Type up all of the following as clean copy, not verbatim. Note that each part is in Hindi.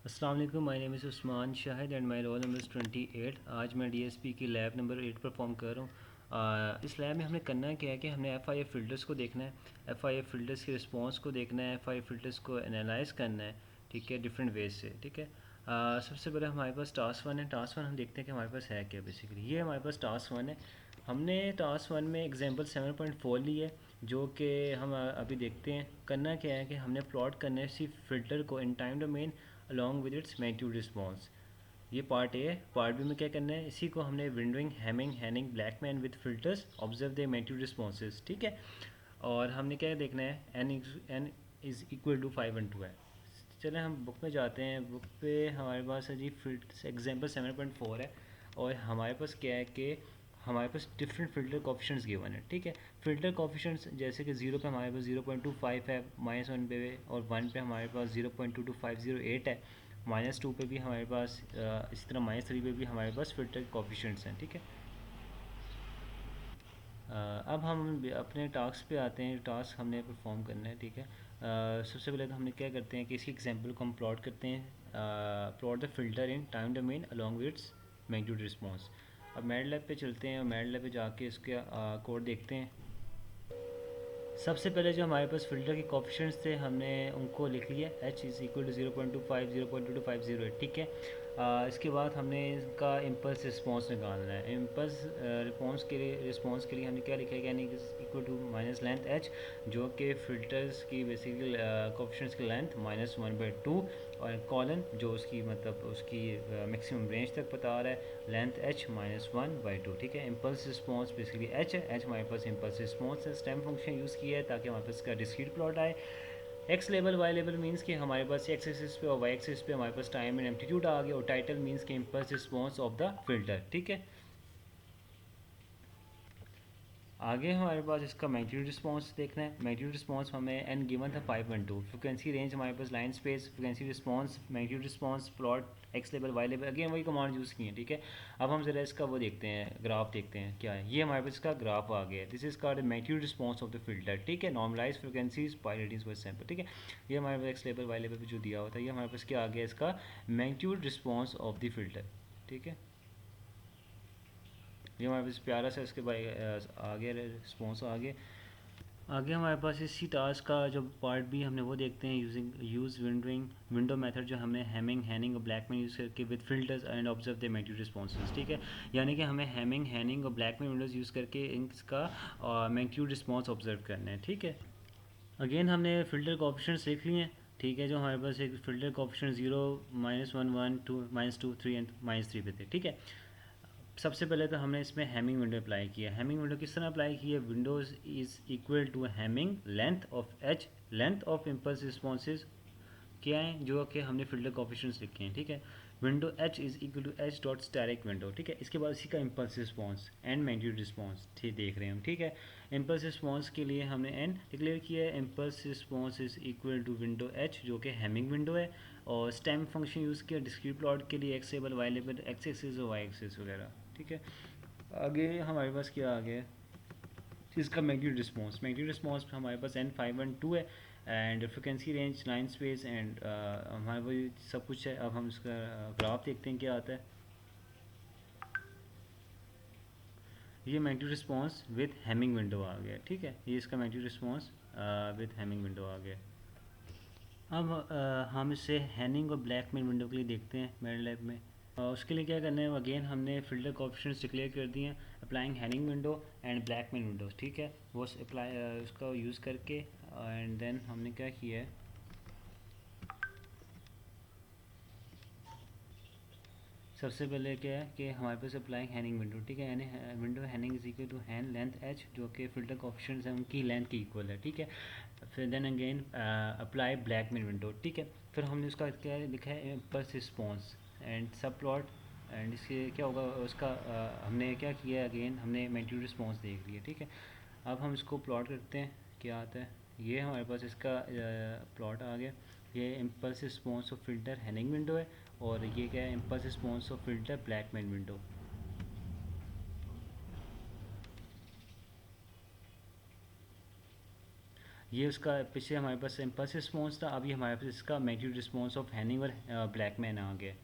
अस्सलाम वालेकुम, my name is Usman Shahid and my roll number is 28। आज मैं डीएसपी की लैब नंबर 8 परफॉर्म कर रहा हूँ। इस लैब में हमने करना क्या है कि हमने एफआईए फ़िल्टर्स को देखना है, एफआईए फ़िल्टर्स के रिस्पांस को देखना है, एफआईए फ़िल्टर्स को एनालाइज करना है, ठीक है, डिफरेंट वेज से, ठीक है। सबसे पहले हमारे पास टास्क वन है। टास्क वन हम देखते हैं कि हमारे पास है क्या। बेसिकली ये हमारे पास टास्क वन है। हमने टास्क वन में एग्जाम्पल 7.4 ली है, जो कि हम अभी देखते हैं। करना क्या है कि हमने प्लॉट करना है इसी फ़िल्टर को in time domain along with its magnitude response. ये पार्ट ए है। पार्ट बी में क्या करना है, इसी को हमने windowing, Hamming, Hanning, Blackman with filters, observe the magnitude responses, ठीक है। और हमने क्या देखना है, एन इज़ इक्वल टू 5 और 2 है। चलें हम बुक में जाते हैं। बुक पे हमारे पास है जी एग्जाम्पल 7.4 है। और हमारे पास क्या है कि हमारे पास डिफरेंट फ़िल्टर कोफिशिएंट्स गिवन है, ठीक है। फ़िल्टर कोफिशिएंट्स जैसे कि 0 पे हमारे पास 0.25 है, -1 पे, और 1 पे हमारे पास 0.22508 है, -2 पे भी हमारे पास इसी तरह -3 पे भी हमारे पास फ़िल्टर कोफिशिएंट्स हैं, ठीक है। अब हम अपने टास्क पे आते हैं। टास्क हमने परफॉर्म करना है, ठीक है। सबसे पहले तो हमने क्या करते हैं कि इसकी एग्जांपल को हम प्लॉट करते हैं। Plot the filter in time domain along with its magnitude response. अब मैटलैब पे चलते हैं और मैटलैब पे जाके इसके कोड देखते हैं। सबसे पहले जो हमारे पास फ़िल्टर के कोफिशिएंट्स थे हमने उनको लिख लिया। एच इज़ इक्वल टू 0.25 0.2250 है, ठीक है। इसके बाद हमने इसका इम्पल्स रिस्पांस निकालना है। इम्पल्स रिस्पांस के लिए हमने क्या लिखा है, यानी equal to minus length H, जो कि फ़िल्टर्स की बेसिकली कोफिशिएंट्स की लेंथ -1/2, और कॉलन जो उसकी मतलब उसकी मैक्सिमम रेंज तक बता रहा है, लेंथ h -1/2, ठीक है। इम्पल्स रिस्पॉन्स बेसिकली h है। h हमारे पास इम्पल्स रिस्पॉन्स है। स्टेम फंक्शन यूज़ किया है ताकि हमारे पास इसका डिस्क्रीट प्लॉट आए। X level Y level means कि हमारे पास एक्स एक्सिस पे और वाई एक्सिस पे हमारे पास टाइम एंड एम्पलीट्यूड आ गया, और टाइटल मीन्स कि impulse response of the filter, ठीक है। आगे हमारे पास इसका मैग्नीट्यूड रिस्पांस देखना है। मैग्नीट्यूड रिस्पांस हमें एन गिवन था 5 और 2। फ्रिक्वेंसी रेंज हमारे पास line space, frequency response, magnitude response, plot X level Y level, again वही कमांड यूज़ की है, ठीक है। अब हम ज़रा इसका वो देखते हैं, ग्राफ देखते हैं क्या है। ये हमारे पास इसका ग्राफ आ गया। This is called magnitude response of the filter, ठीक है। Normalise frequencies pi radians per sample, ठीक है। ये हमारे पास एक्स लेवल वाई लेवल पर जो दिया हुआ था, ये हमारे पास क्या आ गया, इसका magnitude response of the filter, ठीक है। ये हमारे पास प्यारा सा इसके भाई आगे रिस्पॉन्स आगे। आगे हमारे पास इसी टास्क का जो पार्ट भी हमने वो देखते हैं। यूज़ विंडोइंग विंडो मेथड, जो हमने हैमिंग, हैनिंग और ब्लैकमेन यूज़ करके with filters and observe the magnitude responses, ठीक है। यानी कि हमें हैमिंग, हैनिंग और ब्लैकमेन विंडोज़ यूज़ करके इसका मैग्नीट्यूड रिस्पॉन्स ऑब्जर्व करना है, ठीक है। अगेन हमने फ़िल्टर कोएफिशिएंट्स लिख लिए हैं, ठीक है। जो हमारे पास एक फ़िल्टर कोएफिशिएंट 0, -1, 1, 2, -2, 3 एंड -3 पे थे, ठीक है। सबसे पहले तो हमने इसमें हैमिंग विंडो अप्लाई किया। हैमिंग विंडो किस तरह अप्लाई की है, windows is equal to Hamming length of H, length of impulse responses क्या है, जो कि हमने फिल्टर कोफिशिएंट्स लिखे हैं, ठीक है। Window H is equal to H dot static window, ठीक है। इसके बाद इसी का impulse response and magnitude response ठीक देख रहे हैं हम, ठीक है। इम्पल्स रिस्पॉन्स के लिए हमने एन डिक्लेयर किया है। Impulse response is equal to window H, जो कि हैमिंग विंडो है। और स्टेम फंक्शन यूज़ किया डिस्क्रीट प्लॉट के लिए, X level Y level, X axis और वाई एक्सिस वगैरह, ठीक है। आगे हमारे पास क्या आ गया, इसका मैग्नीट्यूड रिस्पॉन्स। मैग्नीट्यूड रिस्पॉन्स हमारे पास एन 5 और 2 है, and frequency range line space and हमारे वही सब कुछ है। अब हम इसका ग्राफ देखते हैं क्या आता है। ये magnitude response with Hamming window आ गया, ठीक है। ये इसका magnitude response with Hamming window आ गया। अब हम इसे हैनिंग और ब्लैकमेन विंडो के लिए देखते हैं मेरे लैब में। उसके लिए क्या करना है, अगेन हमने फिल्टर कोएफिशिएंट्स डिक्लेयर कर दिए हैं, applying Hennig window and ब्लैकमेन Windows, ठीक है। वो अप्लाई उसका यूज़ करके एंड देन हमने क्या किया है, सबसे पहले क्या है कि हमारे पास अप्लाइंग हैनिंग विंडो, ठीक है। यानी window Hanning is equal to Hann length H, जो कि फिल्टर कोएफिशिएंट्स हैं उनकी लेंथ की इक्वल है, ठीक है। फिर देन अगेन अप्लाई ब्लैकमेन विंडो, ठीक है। फिर हमने उसका क्या लिखा है, इम्पल्स रिस्पॉन्स एंड सब प्लॉट। एंड इससे क्या होगा उसका हमने क्या किया, अगेन हमने मैग्नीट्यूड रिस्पॉन्स देख लिया, ठीक है। अब हम इसको प्लॉट करते हैं क्या आता है। ये हमारे पास इसका प्लॉट आ गया। ये impulse response of filter Hanning window है, और ये क्या है, impulse response of filter Blackman window. ये उसका पीछे हमारे पास इम्पल्स रिस्पॉन्स था, अभी हमारे पास इसका मैग्नीट्यूड रिस्पॉन्स ऑफ हैनिंग और ब्लैकमैन आ गया।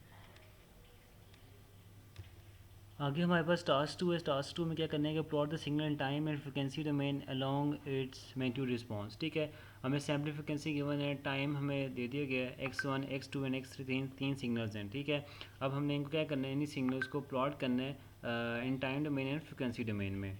आगे हमारे पास टास्क 2 है। टास्क 2 में क्या करना है कि plot the signal in time and frequency domain along it's magnitude response. ठीक है, हमें सैम्पल फ्रिक्वेंसी गिवन है, टाइम हमें दे दिया गया है, x1 x2 एंड x3 तीन सिग्नल्स हैं। ठीक है, अब हमने इनको क्या करना है, इन्हीं सिग्नल्स को प्लॉट करना है इन time domain and frequency domain में।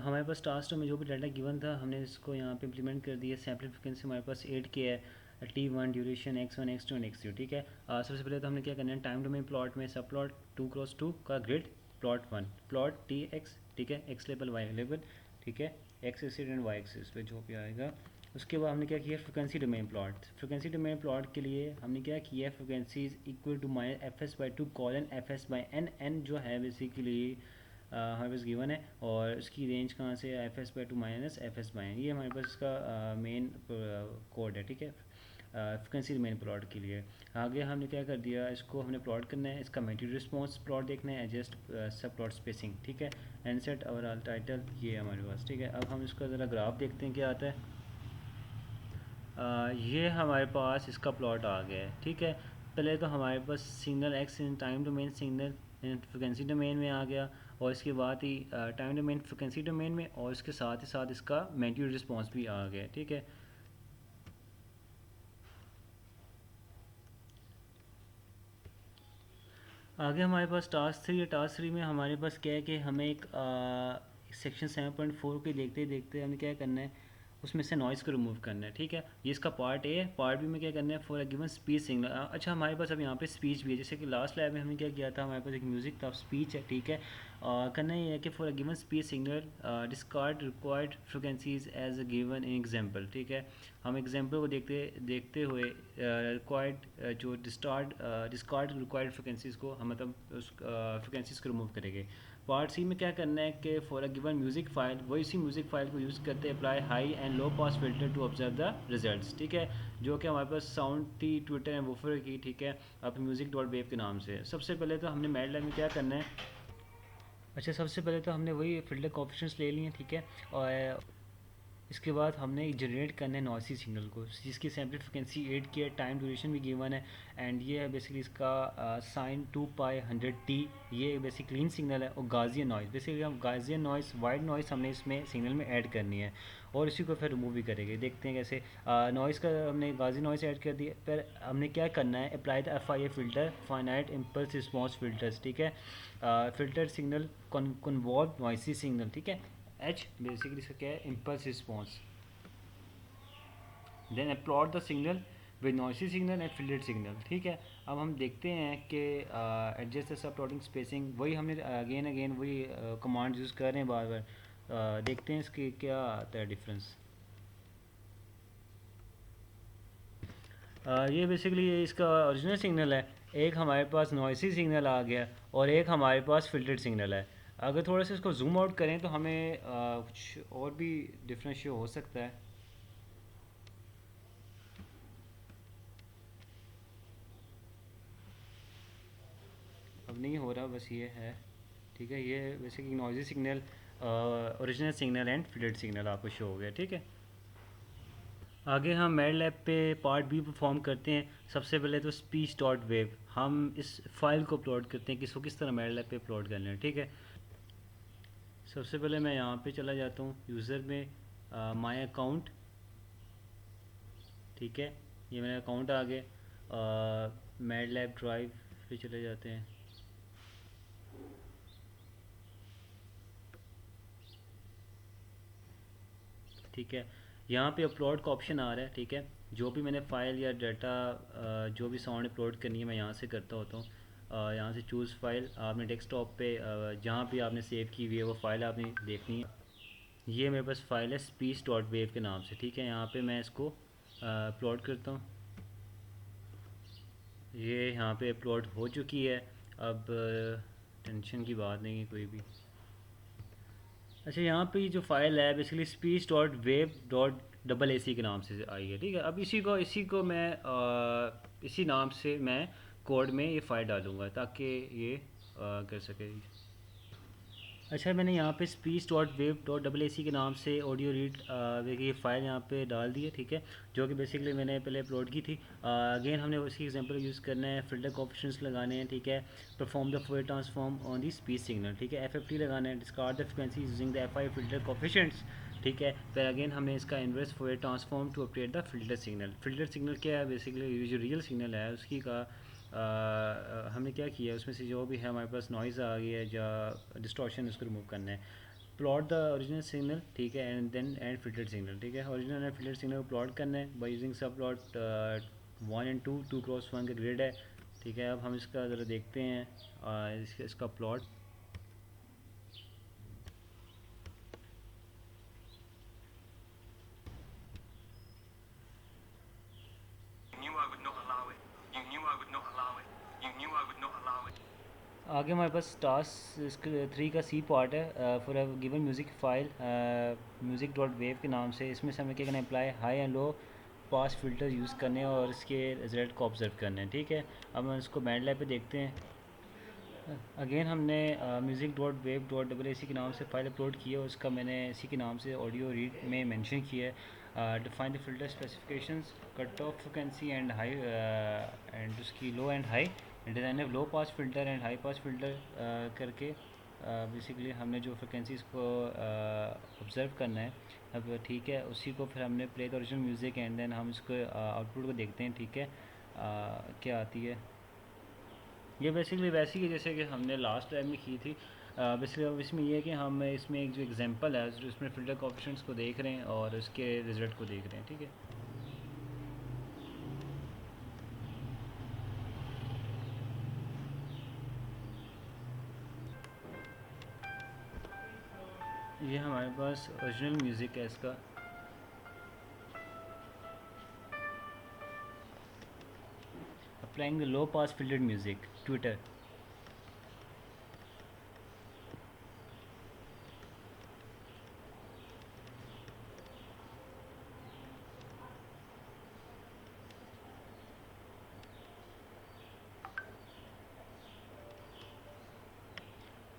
हमारे पास टास्क में जो भी डाटा गिवन था हमने इसको यहाँ पे इम्प्लीमेंट कर दिया। सैम्पल फ्रिक्वेंसी हमारे पास 8 की है, T1 duration x1 x2 and x3। ठीक है, सबसे पहले तो हमने क्या करना है, टाइम डोमेन प्लॉट में सब प्लॉट 2x2 का grid plot 1 plot T X. ठीक है, x लेवल y लेवल। ठीक है, x axis and y axis पे जो भी आएगा। उसके बाद हमने क्या किया, frequency domain plot. Frequency domain plot के लिए हमने क्या किया, frequency is equal to minus fs/2 colon fs/n। n जो है बेसिकली हमारे पास गिवन है, और इसकी रेंज कहाँ से, fs/2 माइनस fs/n। ये हमारे पास इसका मेन कोड है। ठीक है, फ्रिक्वेंसी मेन प्लॉट के लिए। आगे हमने क्या कर दिया, इसको हमने प्लॉट करना है, इसका मैग्नीट्यूड रिस्पॉन्स प्लॉट देखना है, एडजस्ट सब प्लॉट स्पेसिंग। ठीक है, एंड सेट ओवरऑल टाइटल ये है हमारे पास। ठीक है, अब हम इसका ज़रा ग्राफ देखते हैं क्या आता है। ये हमारे पास इसका प्लॉट आ गया है। ठीक है, पहले तो हमारे पास signal x in time domain signal frequency domain में आ गया, और इसके बाद ही टाइम डोमेन फ्रिक्वेंसी डोमेन में, और इसके साथ ही साथ इसका मैग्नीट्यूड रिस्पॉन्स भी आ गया। ठीक है, आगे हमारे पास टास्क 3 है। टास्क 3 में हमारे पास क्या है कि हमें एक सेक्शन 7.4 के देखते देखते हमें क्या करना है, उसमें से नॉइज़ को रिमूव करना है। ठीक है, ये इसका पार्ट ए है। पार्ट बी में क्या करना है, for a given speech signal. अच्छा, हमारे पास अब यहाँ पे स्पीच भी है, जैसे कि लास्ट लैब में हमने क्या किया था, हमारे पास एक म्यूज़िक था, स्पीच है। ठीक है, करना ये है कि for a given speech signal discard required frequencies as a given in example. ठीक है, हम एग्जांपल को देखते देखते हुए रिक्वायर्ड जो डिस्कार्ड रिक्वायर्ड फ्रिक्वेंसीज को हम मतलब उस फ्रिक्वेंसीज को रिमूव करेंगे। पार्ट सी में क्या करना है कि for a given music file, वही इसी म्यूज़िक फाइल को यूज़ करते apply high and low pass filter to observe the results. ठीक है, जो कि हमारे पास साउंड थी ट्विटर एंड वूफर की। ठीक है, अब म्यूज़िक डॉट वेव के नाम से। सबसे पहले तो हमने मैटलैब में क्या करना है, अच्छा सबसे पहले तो हमने वही फिल्टर कोएफिशिएंट्स ले लिए। ठीक है, और इसके बाद हमने जनरेट करना है नॉइसी सिग्नल को, जिसकी सैम्पल फ्रिक्वेंसी 8 की है, टाइम ड्यूरेशन भी गिवन है, एंड ये है बेसिकली इसका साइन 2π100t। ये बेसिक क्लीन सिग्नल है। और गाजियन नॉइस, बेसिकली हम गाजियन नॉइस वाइड नॉइस हमने इसमें सिग्नल में ऐड करनी है, और इसी को फिर रिमूव भी करेंगे। देखते हैं कैसे। नॉइस का हमने गाजी नॉइस ऐड कर दिया, फिर हमने क्या करना है, apply the FIA filter, finite impulse response filters. ठीक है, filter signal convolve noisy signal. ठीक है, H बेसिकली इसका क्या है, impulse response. Then plot the signal with noisy signal and filtered signal. ठीक है, अब हम देखते हैं कि adjust the sub plotting spacing, वही हमने अगेन अगेन वही कमांड यूज़ कर रहे हैं बार बार। देखते हैं इसके क्या आता है डिफरेंस। ये बेसिकली इसका ओरिजिनल सिग्नल है, एक हमारे पास नॉइसी सिग्नल आ गया, और एक हमारे पास फिल्टर्ड सिग्नल है। अगर थोड़ा सा इसको जूम आउट करें तो हमें कुछ और भी डिफरेंस शो हो सकता है। अब नहीं हो रहा, बस ये है। ठीक है, ये basically noisy signal, original signal and filtered signal आपको शो हो गया। ठीक है, आगे हम मैड लैब पे पार्ट बी परफॉर्म करते हैं। सबसे पहले तो स्पीच डॉट वेव, हम इस फाइल को अपलोड करते हैं, किसको किस तरह मैड लैब पे अपलोड करना है। ठीक है, सबसे पहले मैं यहाँ पे चला जाता हूँ यूज़र में, माई अकाउंट। ठीक है, ये मेरा अकाउंट आ गया। मैड लैब ड्राइव पे चले जाते हैं। ठीक है, यहाँ पे अपलोड का ऑप्शन आ रहा है। ठीक है, जो भी मैंने फ़ाइल या डाटा जो भी साउंड अपलोड करनी है मैं यहाँ से करता होता हूँ। यहाँ से चूज़ फाइल, आपने डेस्कटॉप पे जहाँ भी आपने सेव की हुई है वो फाइल आपने देखनी है। ये मेरे पास फ़ाइल है स्पीच डॉट वेव के नाम से। ठीक है, यहाँ पे मैं इसको अपलोड करता हूँ। ये यहाँ पे अपलोड हो चुकी है। अब टेंशन की बात नहीं है कोई भी। अच्छा, यहाँ पे जो फाइल है basically speech dot wav dot double A C के नाम से आई है। ठीक है, अब इसी को मैं इसी नाम से मैं कोड में ये फ़ाइल डालूँगा ताकि ये कर सके। अच्छा, मैंने यहाँ पे speech dot wav dot double A C के नाम से ऑडियो रीड की फ़ाइल यहाँ पे डाल दी है, ठीक है, जो कि बेसिकली मैंने पहले अपलोड की थी। अगेन हमने उसी एग्जांपल यूज़ करना है, फिल्टर कोएफिशिएंट्स लगाने हैं, ठीक है, perform the Fourier transform on the speech signal, ठीक है, एफएफटी लगाना है, discard the frequency using the FI filter coefficients, ठीक है। फिर अगेन हमने इसका inverse Fourier transform to update the filter signal. Filter signal क्या है, बेसिकली जो रियल सिग्नल है उसकी का हमने क्या किया, उसमें से जो भी है हमारे पास नॉइज़ आ गई है या डिस्टॉर्शन, उसको रिमूव करना है। प्लॉट द ओरिजिनल सिग्नल, ठीक है, and then and filter signal, ठीक है, ओरिजिनल एंड फिल्टर सिग्नल को प्लॉट करना है by using subplot 1 and 2 2 cross 1 का ग्रिड है, ठीक है। अब हम इसका ज़रा देखते हैं इसका प्लॉट। आगे हमारे पास टास्क 3 का सी पार्ट है, for a given music file music dot wave के नाम से। इसमें से हमें क्या करना है, apply high and low pass filter use करने हैं और इसके रिजल्ट को ऑब्जर्व करने हैं, ठीक है। अब हम इसको बैंड लैब पे देखते हैं। अगेन हमने music dot wav dot double A C के नाम से फ़ाइल अपलोड की है, उसका मैंने इसी के नाम से ऑडियो रीड में मेंशन किया है। Define the filter specifications, cut off frequency and high and उसकी low and high, design of low pass filter and high pass filter करके बेसिकली हमने जो फ्रिक्वेंसीज़ को ऑब्ज़र्व करना है। अब ठीक है, उसी को फिर हमने play the original music and then हम इसको आउटपुट को देखते हैं, ठीक है, क्या आती है। ये बेसिकली वैसी है जैसे कि हमने लास्ट टाइम में की थी। बेसिकली अब इसमें ये है कि हम इसमें एक जो एग्जांपल है जो इसमें फिल्टर कोएफिशिएंट्स को देख रहे हैं और उसके रिज़ल्ट को देख रहे हैं, ठीक है। ये हमारे पास ओरिजिनल म्यूज़िक है इसका। Applying the low pass filtered music Twitter.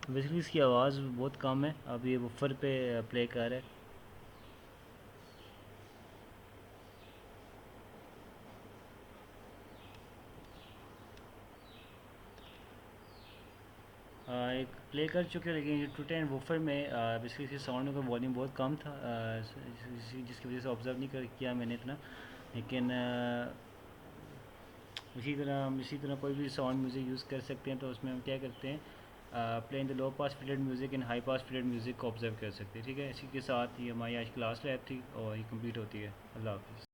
Basically इसकी आवाज़ बहुत कम है, अब ये वूफर पे प्ले कर रहा है। एक प्ले कर चुके हैं, लेकिन ट्विटर एंड वूफर में बेसिकली इसके साउंड का वॉल्यूम बहुत कम था, जिसकी वजह से ऑब्ज़र्व नहीं कर किया मैंने इतना। लेकिन इसी तरह कोई भी साउंड म्यूज़िक यूज़ कर सकते हैं, तो उसमें हम क्या करते हैं, playing the low pass filtered music and high pass filtered music को ऑब्जर्व कर सकते हैं, ठीक है। इसी के साथ ये हमारी आज क्लास लैब थी और ये कंप्लीट होती है। अल्लाह हाफ़िज़।